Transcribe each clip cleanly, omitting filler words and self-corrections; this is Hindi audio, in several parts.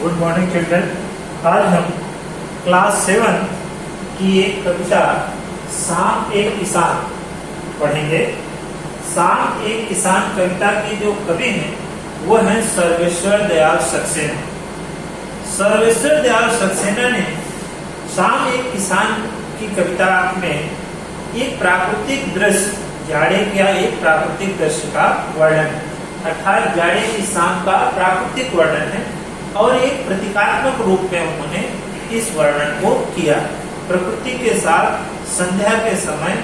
Good morning children. आज हम क्लास 7 की एक कविता सांप एक किसान पढ़ेंगे। सांप एक किसान कविता के जो कवि हैं वो हैं सर्वेश्वर दयाल सक्सेना। सर्वेश्वर दयाल सक्सेना ने सांप एक किसान की कविता में एक प्राकृतिक दृश्य, जाड़े का एक प्राकृतिक दृश्य का वर्णन, अर्थात जाड़े की शाम का प्राकृतिक वर्णन है और एक प्रतीकात्मक रूप में उन्होंने इस वर्णन को किया। प्रकृति के साथ संध्या के समय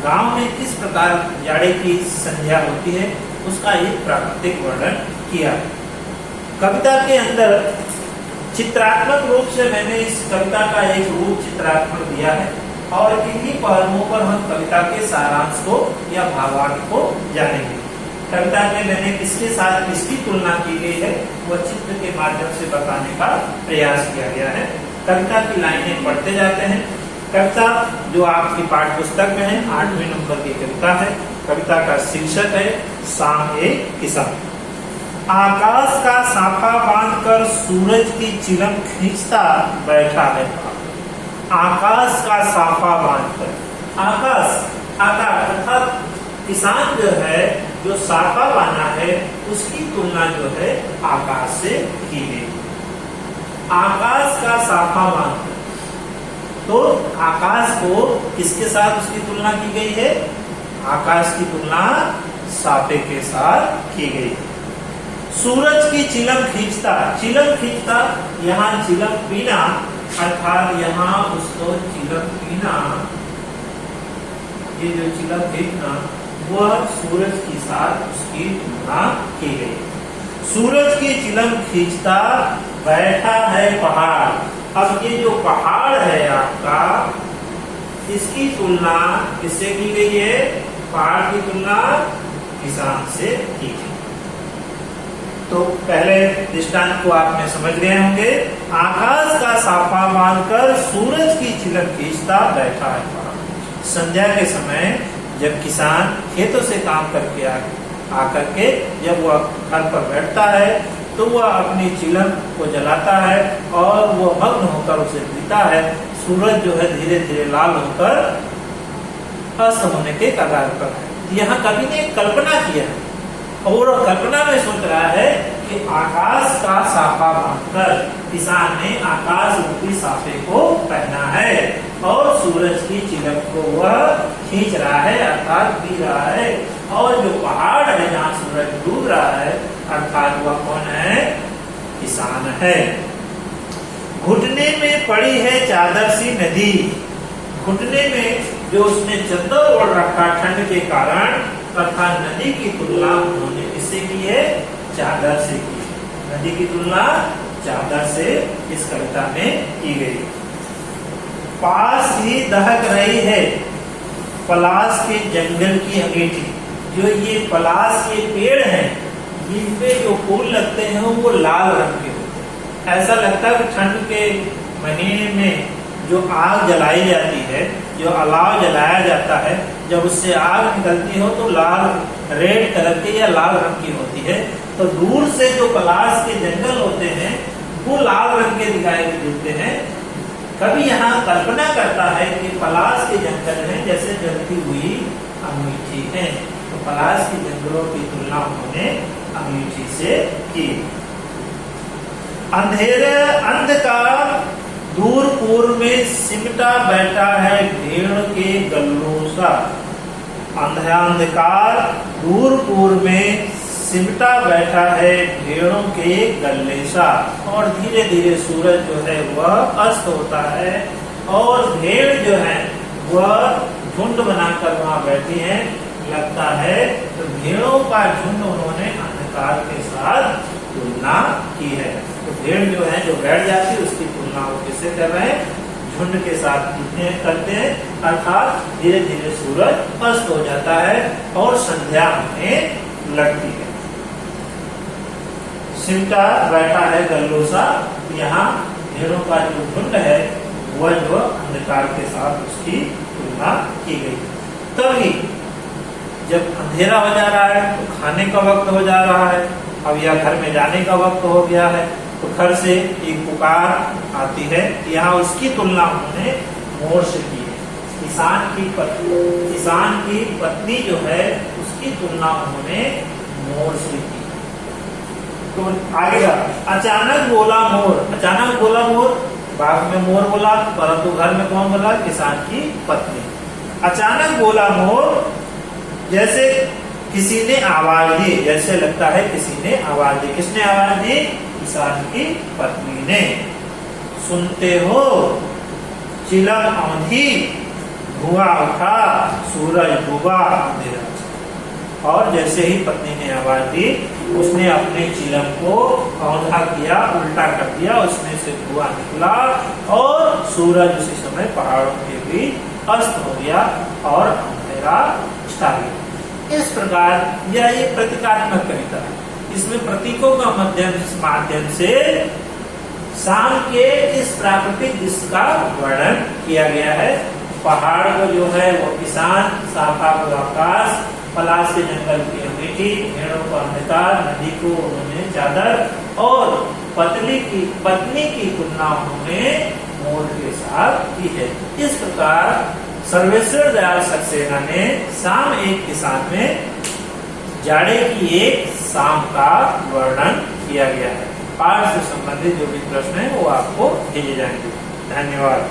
गांव में किस प्रकार जाड़े की संध्या होती है उसका एक प्राकृतिक वर्णन किया। कविता के अंदर चित्रात्मक रूप से मैंने इस कविता का एक रूप चित्रात्मक दिया है और इन्हीं पहलुओं पर हम कविता के सारांश को या भावार्थ को जानेंगे। कविता में मैंने किसके साथ किसकी तुलना की गई है वह चित्र के माध्यम से बताने का प्रयास किया गया है। कविता की लाइनें पढ़ते जाते हैं। कविता जो आपकी पाठ्य पुस्तक में है 8वें नंबर की कविता है। कविता का शीर्षक है सांप एक किसान। आकाश का साफा बांधकर सूरज की चिलम खींचता बैठा है। आकाश का साफा बांधकर, आकाश अर्थात किसान जो है जो साफा बांधा है उसकी तुलना जो है आकाश से की गई। आकाश का साफा बांधकर, तो आकाश को किसके साथ उसकी तुलना की गई है? आकाश की तुलना साफे के साथ की गई। सूरज की चिलम खींचता, यहाँ चिलम पीना अर्थात यहाँ उसको चिलम पीना, ये जो चिलम खींचना वह सूरज के साथ उसकी तुलना की गई। सूरज की चिलम खींचता बैठा है पहाड़। अब ये जो पहाड़ है आपका, इसकी तुलना किससे की गई है? पहाड़ की तुलना किसान से की गई। तो पहले दृष्टांत को आपने समझ गए होंगे। आकाश का साफा बांधकर सूरज की चिलम खींचता बैठा है पहाड़। संध्या के समय जब किसान खेतों से काम करके आकर के जब वह घर पर बैठता है तो वह अपनी चिलम को जलाता है और वह मग्न होकर उसे पीता है। सूरज जो है धीरे धीरे लाल होकर अस्त होने के कगार पर है। यहाँ कवि ने कल्पना किया है और कल्पना में सोच रहा है कि आकाश का साफा बांधकर किसान ने आकाश रूपी साफे को पहना है और सूरज की चिलम को वह खींच रहा है अर्थात पी रहा है। और जो पहाड़ है जहाँ सूरज डूब रहा है अर्थात वह कौन है? किसान है। घुटने में पड़ी है चादर सी नदी। घुटने में जो उसने चद्दर ओढ़ रखा ठंड के कारण तथा नदी की तुलना उन्होंने किससे की है? चादर से की। नदी की तुलना चादर से इस कविता में की गई। पास ही दहक रही है पलाश के जंगल की अंगीठी। जो ये पलाश के पेड़ हैं जिन पे जो फूल लगते हैं वो लाल रंग के होते हैं। ऐसा लगता है कि ठंड के महीने में जो आग जलाई जाती है, जो अलाव जलाया जाता है, जब उससे आग निकलती हो तो लाल रेड कलर की या लाल रंग की होती है। तो दूर से जो पलाश के जंगल होते हैं वो लाल रंग के दिखाई देते हैं। कभी यहाँ कल्पना करता है कि पलाश के जंगल हैं जैसे जलती हुई अंगीठी है। तो पलाश के जंगलों की तुलना उन्होंने अंगीठी से की। अंधेरे अंधकार दूर पूर्व में सिमटा बैठा है भेड़ के गल्लों सा। अंधकार दूर पूर्व में सिमटा बैठा है भेड़ों के गल्ले सा। और धीरे धीरे सूरज जो है वह अस्त होता है और भेड़ जो है वह झुंड बनाकर वहां बैठी है। लगता है तो भेड़ों का झुंड उन्होंने अंधकार के साथ तुलना की है। तो भेड़ जो है जो बैठ जाती है उसकी तुलना वो किससे कर रहे हैं? झुंड के साथ करते हैं अर्थात धीरे धीरे सूरज अस्त हो जाता है और संध्या होने लगती है। सिमटा बैठा है गल्लों सा, यहाँ भेड़ों का जो झुंड है वह जो अंधकार के साथ उसकी तुलना की गई। तभी जब अंधेरा हो जा रहा है तो खाने का वक्त हो जा रहा है, अब यह घर में जाने का वक्त हो गया है, तो घर से एक पुकार आती है, यहाँ उसकी तुलना उन्होंने मोर से की है। किसान की पत्नी जो है उसकी तुलना उन्होंने मोर से की। तो आगे अचानक बोला मोर, बाग में मोर बोला, परंतु घर में कौन बोला? किसान की पत्नी। अचानक बोला मोर, जैसे किसी ने आवाज दी, जैसे लगता है किसी ने आवाज दी। किसने आवाज दी? किसान की पत्नी ने। सुनते हो चिलम आंधी, धुआं उठा, सूरज डूबा, अंधेरा। और जैसे ही पत्नी ने आवाज दी, उसने अपने चिलम को औंधा किया, उल्टा कर दिया, उसमें से धुआं निकला और सूरज उसी समय पहाड़ों के बीच अस्त हो गया और अंधेरा छा गया। इस प्रकार यह एक प्रतीकात्मक कविता है। इसमें प्रतीकों का माध्यम से शाम के इस प्राकृतिक दृश्य का वर्णन किया गया है। पहाड़ को जो है वो किसान, शाखा को आकाश, पलाश के जंगल की अमेठी, भेड़ों को अंधकार, नदी को उन्होंने चादर और पत्नी की तुलना उन्होंने मोर के साथ की है। इस प्रकार सर्वेश्वर दयाल सक्सेना ने शाम एक किसान में जाड़े की एक शाम का वर्णन किया गया है। पाठ से संबंधित जो भी प्रश्न है वो आपको भेजे जाएंगे। धन्यवाद।